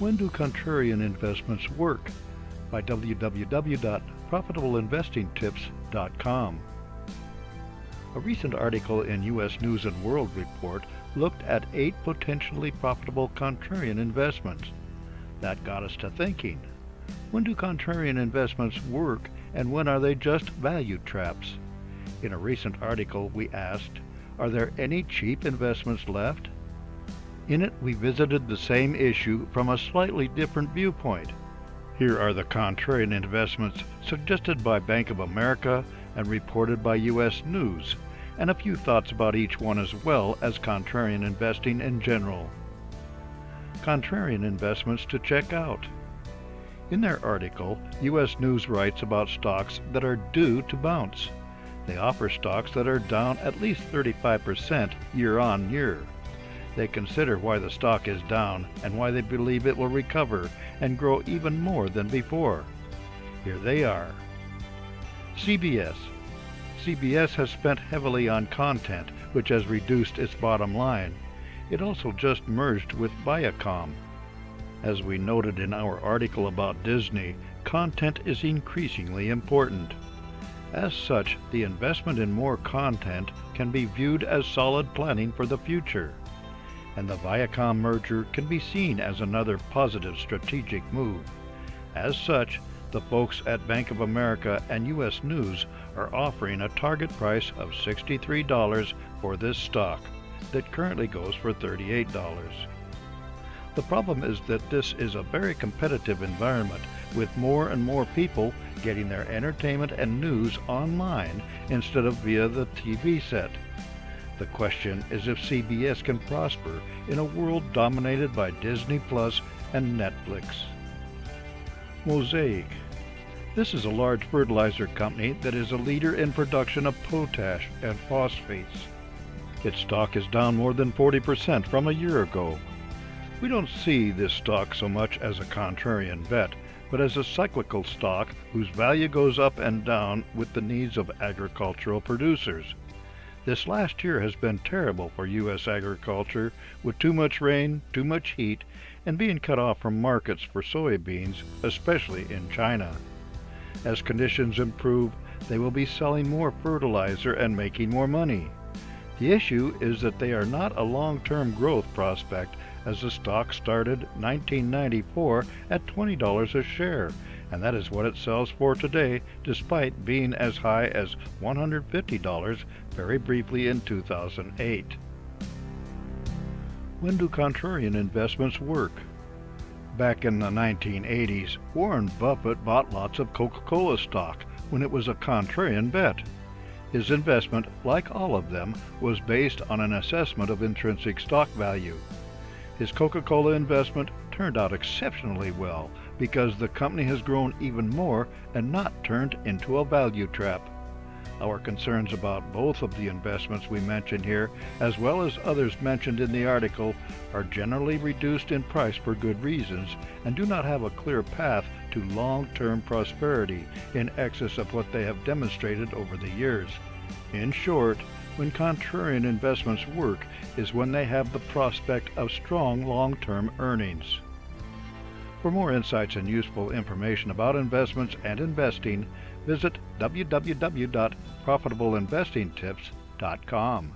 When do contrarian investments work? By www.profitableinvestingtips.com. A recent article in U.S. News & World Report looked at 8 potentially profitable contrarian investments. That got us to thinking. When do contrarian investments work, and when are they just value traps? In a recent article, we asked, are there any cheap investments left? In it, we visited the same issue from a slightly different viewpoint. Here are the contrarian investments suggested by Bank of America and reported by U.S. News, and a few thoughts about each one as well as contrarian investing in general. Contrarian investments to check out. In their article, U.S. News writes about stocks that are due to bounce. They offer stocks that are down at least 35% year on year. They consider why the stock is down and why they believe it will recover and grow even more than before. Here they are. CBS. CBS has spent heavily on content, which has reduced its bottom line. It also just merged with Viacom. As we noted in our article about Disney, content is increasingly important. As such, the investment in more content can be viewed as solid planning for the future. And the Viacom merger can be seen as another positive strategic move. As such, the folks at Bank of America and U.S. News are offering a target price of $63 for this stock that currently goes for $38. The problem is that this is a very competitive environment, with more and more people getting their entertainment and news online instead of via the TV set. The question is if CBS can prosper in a world dominated by Disney Plus and Netflix. Mosaic. This is a large fertilizer company that is a leader in production of potash and phosphates. Its stock is down more than 40% from a year ago. We don't see this stock so much as a contrarian bet, but as a cyclical stock whose value goes up and down with the needs of agricultural producers. This last year has been terrible for U.S. agriculture, with too much rain, too much heat, and being cut off from markets for soybeans, especially in China. As conditions improve, they will be selling more fertilizer and making more money. The issue is that they are not a long-term growth prospect, as the stock started 1994 at $20 a share, and that is what it sells for today, despite being as high as $150 very briefly in 2008. When do contrarian investments work? Back in the 1980s, Warren Buffett bought lots of Coca-Cola stock when it was a contrarian bet. His investment, like all of them, was based on an assessment of intrinsic stock value. His Coca-Cola investment turned out exceptionally well because the company has grown even more and not turned into a value trap. Our concerns about both of the investments we mention here, as well as others mentioned in the article, are generally reduced in price for good reasons and do not have a clear path to long-term prosperity in excess of what they have demonstrated over the years. In short, when contrarian investments work is when they have the prospect of strong long-term earnings. For more insights and useful information about investments and investing, visit www.profitableinvestingtips.com.